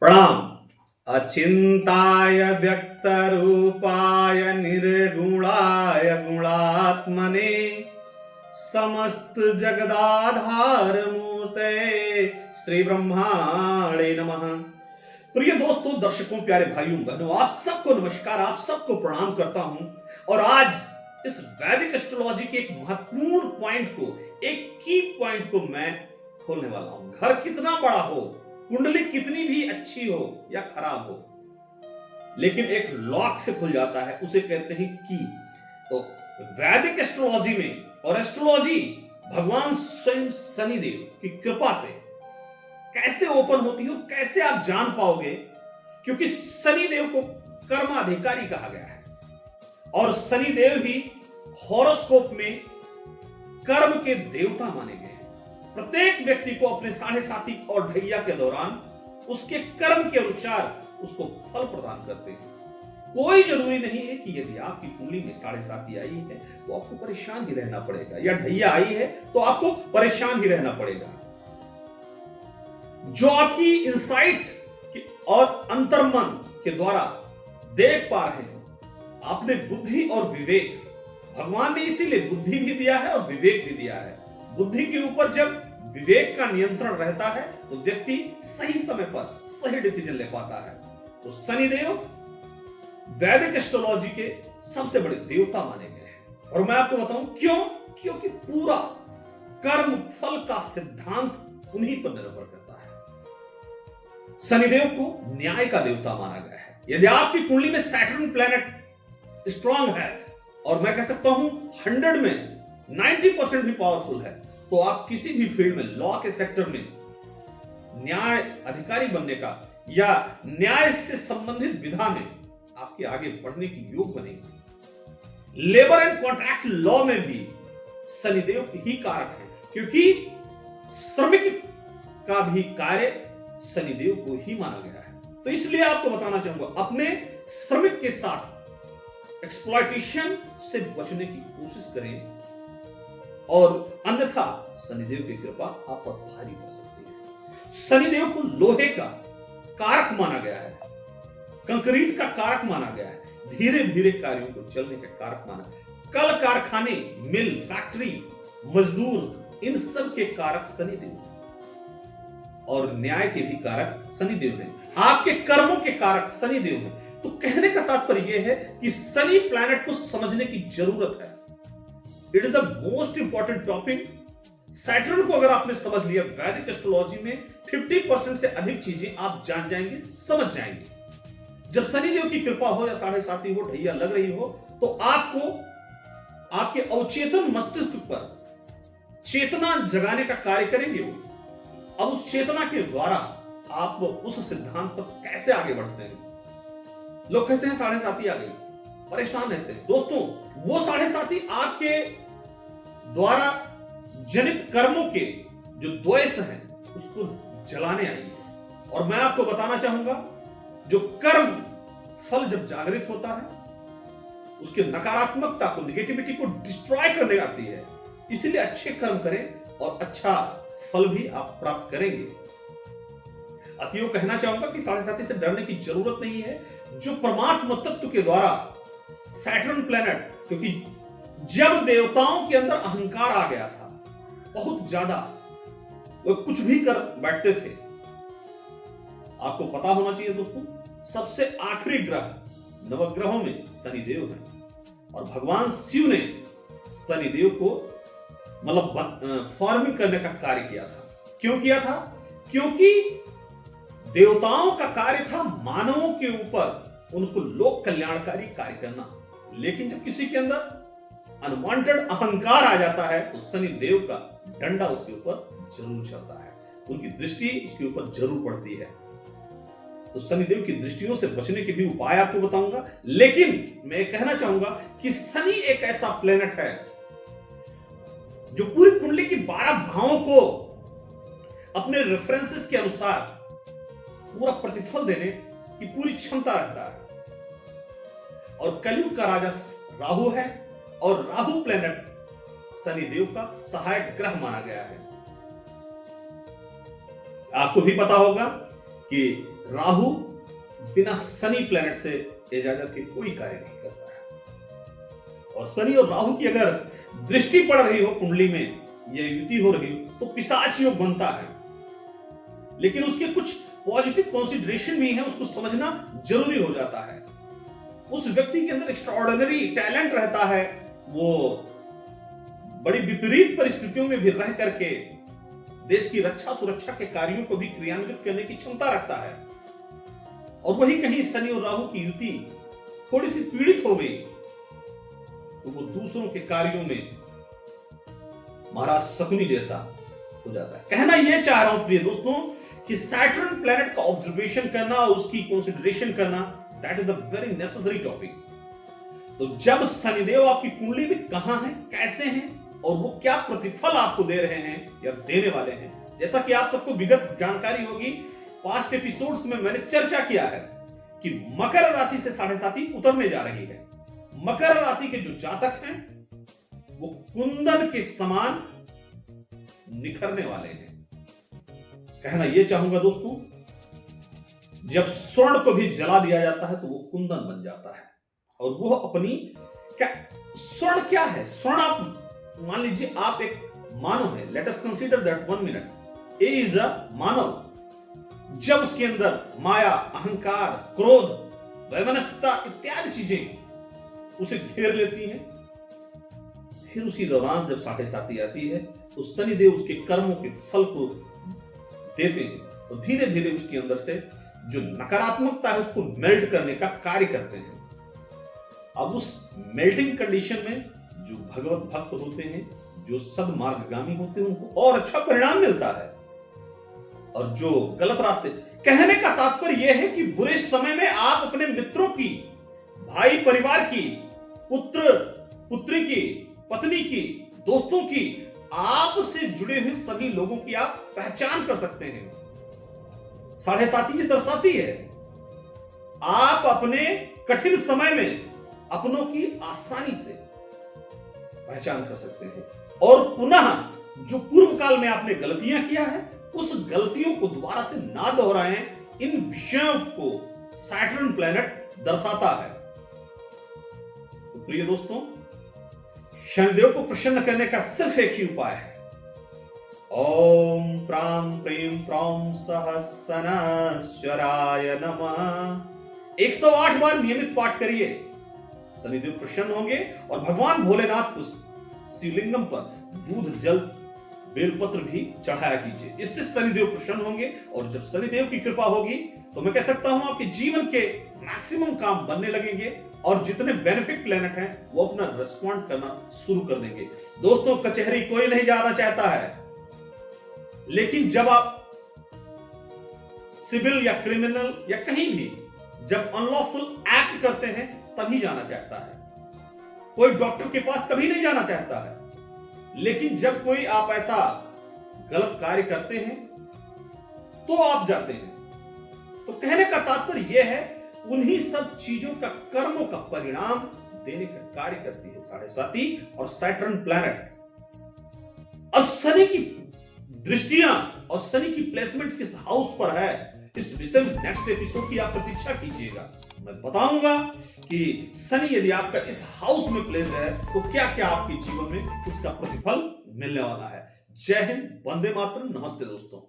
प्रणाम। अचिंताय व्यक्तरूपाय निर्गुणाय गुणात्मने समस्त जगदाधार मूर्ते श्री ब्रह्माणे नमः। प्रिय दोस्तों, दर्शकों, प्यारे भाइयों बहनों, आप सबको नमस्कार, आप सबको प्रणाम करता हूं। और आज इस वैदिक एस्ट्रोलॉजी के एक महत्वपूर्ण पॉइंट को, एक की पॉइंट को मैं खोलने वाला हूं। घर कितना बड़ा हो, कुंडली कितनी भी अच्छी हो या खराब हो, लेकिन एक लॉक से खुल जाता है, उसे कहते हैं की। तो वैदिक एस्ट्रोलॉजी में, और एस्ट्रोलॉजी भगवान स्वयं शनिदेव की कृपा से कैसे ओपन होती है और कैसे आप जान पाओगे, क्योंकि शनिदेव को कर्माधिकारी कहा गया है और शनिदेव ही हॉरोस्कोप में कर्म के देवता माने गए हैं। प्रत्येक व्यक्ति को अपने साढ़े साथी और ढैया के दौरान उसके कर्म के अनुसार उसको फल प्रदान करते हैं। कोई जरूरी नहीं है कि यदि आपकी कुंडली में साढ़े साथी आई है तो आपको परेशान ही रहना पड़ेगा, या ढैया आई है तो आपको परेशान ही रहना पड़ेगा। जो आपकी इंसाइट और अंतर्मन के द्वारा देख पा रहे हो, आपने बुद्धि और विवेक, भगवान ने इसीलिए बुद्धि भी दिया है और विवेक भी दिया है। बुद्धि के ऊपर जब विवेक का नियंत्रण रहता है तो व्यक्ति सही समय पर सही डिसीजन ले पाता है। तो शनिदेव वैदिक एस्ट्रोलॉजी के सबसे बड़े देवता माने गए हैं। और मैं आपको बताऊं क्यों। क्योंकि पूरा कर्म फल का सिद्धांत उन्हीं पर निर्भर करता है। शनिदेव को न्याय का देवता माना गया है। यदि आपकी कुंडली में सैटर्न प्लैनेट स्ट्रांग है, और मैं कह सकता हूं 100 में 90% भी पावरफुल है, तो आप किसी भी फील्ड में, लॉ के सेक्टर में न्याय अधिकारी बनने का या न्याय से संबंधित विधा में आपके आगे बढ़ने की योग बनेगी। लेबर एंड कॉन्ट्रैक्ट लॉ में भी शनिदेव ही कारक है, क्योंकि श्रमिक का भी कार्य शनिदेव को ही माना गया है। तो इसलिए आपको बताना चाहूंगा, अपने श्रमिक के साथ एक्सप्लॉयटेशन से बचने की कोशिश करें, और अन्यथा शनिदेव की कृपा आप पर भारी पड़ सकती है। शनिदेव को लोहे का कारक माना गया है, कंक्रीट का कारक माना गया है, धीरे धीरे कार्यों को चलने का कारक माना है। कल कारखाने, मिल, फैक्ट्री, मजदूर, इन सब के कारक शनिदेव हैं, और न्याय के भी कारक शनिदेव हैं। आपके कर्मों के कारक शनिदेव हैं। तो कहने का तात्पर्य यह है कि शनि प्लैनेट को समझने की जरूरत है। It is the most important topic. Saturn को अगर आपने समझ लिया, वैदिक एस्ट्रोलॉजी में 50% से अधिक चीजें आप जान जाएंगे, समझ जाएंगे। जब शनिदेव की कृपा हो या साढ़े साथी हो, ढैया लग रही हो, तो आपको आपके अवचेतन मस्तिष्क पर चेतना जगाने का कार्य करेंगे वो। अब उस चेतना के द्वारा आप उस सिद्धांत पर कैसे आगे बढ़ते हैं। लोग कहते हैं साढ़े साथी आ गई, परेशान रहते हैं। दोस्तों, वो साढ़े साथी आपके द्वारा जनित कर्मों के जो द्वेष हैं उसको जलाने आई है। और मैं आपको बताना चाहूंगा, जो कर्म फल जब जागृत होता है, उसके नकारात्मकता को, निगेटिविटी को डिस्ट्रॉय करने आती है। इसलिए अच्छे कर्म करें और अच्छा फल भी आप प्राप्त करेंगे। अतएव कहना चाहूंगा कि साढ़े साथी से डरने की जरूरत नहीं है। जो परमात्मा तत्व के द्वारा सैटर्न प्लैनेट, क्योंकि जब देवताओं के अंदर अहंकार आ गया था बहुत ज्यादा, वो कुछ भी कर बैठते थे। आपको पता होना चाहिए दोस्तों, सबसे आखिरी ग्रह नवग्रहों में शनिदेव है, और भगवान शिव ने शनिदेव को मतलब फॉर्मिंग करने का कार्य किया था। क्यों किया था? क्योंकि देवताओं का कार्य था मानवों के ऊपर उनको लोक कल्याणकारी कार्य करना। लेकिन जब किसी के अंदर अनवांटेड अहंकार आ जाता है तो शनिदेव का डंडा उसके ऊपर जरूर चलता है, उनकी दृष्टि उसके ऊपर जरूर पड़ती है। तो शनिदेव की दृष्टियों से बचने के भी उपाय आपको बताऊंगा। लेकिन मैं कहना चाहूंगा कि शनि एक ऐसा प्लेनेट है जो पूरी कुंडली की 12 भावों को अपने रेफरेंसेस के अनुसार पूरा प्रतिफल देने की पूरी क्षमता रखता है। और कलयुग का राजा राहु है, और राहु प्लेनेट शनिदेव का सहायक ग्रह माना गया है। आपको भी पता होगा कि राहु बिना शनि प्लैनेट से इजाजत के कोई कार्य नहीं करता है। और शनि और राहु की अगर दृष्टि पड़ रही हो कुंडली में, यह युति हो रही हो, तो पिशाच योग बनता है। लेकिन उसके कुछ पॉजिटिव कंसीडरेशन भी है, उसको समझना जरूरी हो जाता है। उस व्यक्ति के अंदर एक्स्ट्राऑर्डिनरी टैलेंट रहता है, वो बड़ी विपरीत परिस्थितियों में भी रह करके देश की रक्षा सुरक्षा के कार्यों को भी क्रियान्वित करने की क्षमता रखता है। और वही कहीं शनि और राहु की युति थोड़ी सी पीड़ित हो गई तो वो दूसरों के कार्यों में महाराज शकुनी जैसा हो जाता है। कहना यह चाह रहा हूं प्रिय दोस्तों कि सैटर्न प्लैनेट का ऑब्जर्वेशन करना, उसकी कंसीडरेशन करना, that is the very necessary topic. तो जब शनिदेव आपकी कुंडली में कहां है, कैसे हैं और वो क्या प्रतिफल आपको दे रहे हैं या देने वाले हैं, जैसा कि आप सबको विगत जानकारी होगी, पास्ट एपिसोड्स में मैंने चर्चा किया है कि मकर राशि से 7.5 उतरने जा रही है। मकर राशि के जो जातक हैं वो कुंदन के समान निखरने वाले हैं। कहना यह चाहूंगा दोस्तों, जब स्वर्ण को भी जला दिया जाता है तो वो कुंदन बन जाता है। और वो अपनी क्या, स्वर्ण क्या है? स्वर्ण आप मान लीजिए आप एक मानव है, let us consider that 1 minute. A is a मानव। जब उसके अंदर माया, अहंकार, क्रोध, वैमनस्यता इत्यादि चीजें उसे घेर लेती हैं, फिर उसी दौरान जब 7.5 आती है तो शनिदेव उसके कर्मों के फल को देते हैं तो धीरे धीरे उसके अंदर से जो नकारात्मकता है उसको मेल्ट करने का कार्य करते हैं। अब उस मेल्टिंग कंडीशन में जो भगवत भक्त होते हैं, जो सद्मार्गगामी होते हैं, उनको और अच्छा परिणाम मिलता है। और जो गलत रास्ते, कहने का तात्पर्य यह है कि बुरे समय में आप अपने मित्रों की, भाई परिवार की, पुत्र पुत्री की, पत्नी की, दोस्तों की, आपसे जुड़े हुए सभी लोगों की आप पहचान कर सकते हैं। 7.5 ये दर्शाती है आप अपने कठिन समय में अपनों की आसानी से पहचान कर सकते हैं। और पुनः जो पूर्व काल में आपने गलतियां किया है उस गलतियों को दोबारा से ना दोहराएं, इन विषयों को सैटर्न प्लैनेट दर्शाता है। तो प्रिय दोस्तों, शनिदेव को प्रसन्न करने का सिर्फ एक ही उपाय है। ओम प्राम प्रेम प्राम सहस्रनाश्चराय नमः 108 बार नियमित पाठ करिए, शनिदेव प्रसन्न होंगे। और भगवान भोलेनाथ को शिवलिंगम पर दूध, जल, बेलपत्र भी चढ़ाया कीजिए, इससे शनिदेव प्रसन्न होंगे। और जब शनिदेव की कृपा होगी तो मैं कह सकता हूं आपके जीवन के मैक्सिमम काम बनने लगेंगे और जितने बेनिफिट प्लैनेट हैं वो अपना रिस्पॉन्ड करना शुरू कर देंगे। दोस्तों, कचहरी कोई नहीं जाना चाहता है, लेकिन जब आप सिविल या क्रिमिनल या कहीं भी जब अनलॉफुल एक्ट करते हैं तभी जाना चाहता है। कोई डॉक्टर के पास कभी नहीं जाना चाहता है, लेकिन जब कोई आप ऐसा गलत कार्य करते हैं तो आप जाते हैं। तो कहने का तात्पर्य यह है, उन्हीं सब चीजों का, कर्मों का परिणाम देने का कार्य करती है 7.5 और सैटर्न प्लैनेट। और शनि की दृष्टियां और शनि की प्लेसमेंट किस हाउस पर है, इस विषय में नेक्स्ट एपिसोड की आप प्रतीक्षा कीजिएगा। मैं बताऊंगा कि शनि यदि आपका इस हाउस में प्लेस है तो क्या क्या आपके जीवन में उसका प्रतिफल मिलने वाला है। जय हिंद, वंदे मातरम, नमस्ते दोस्तों।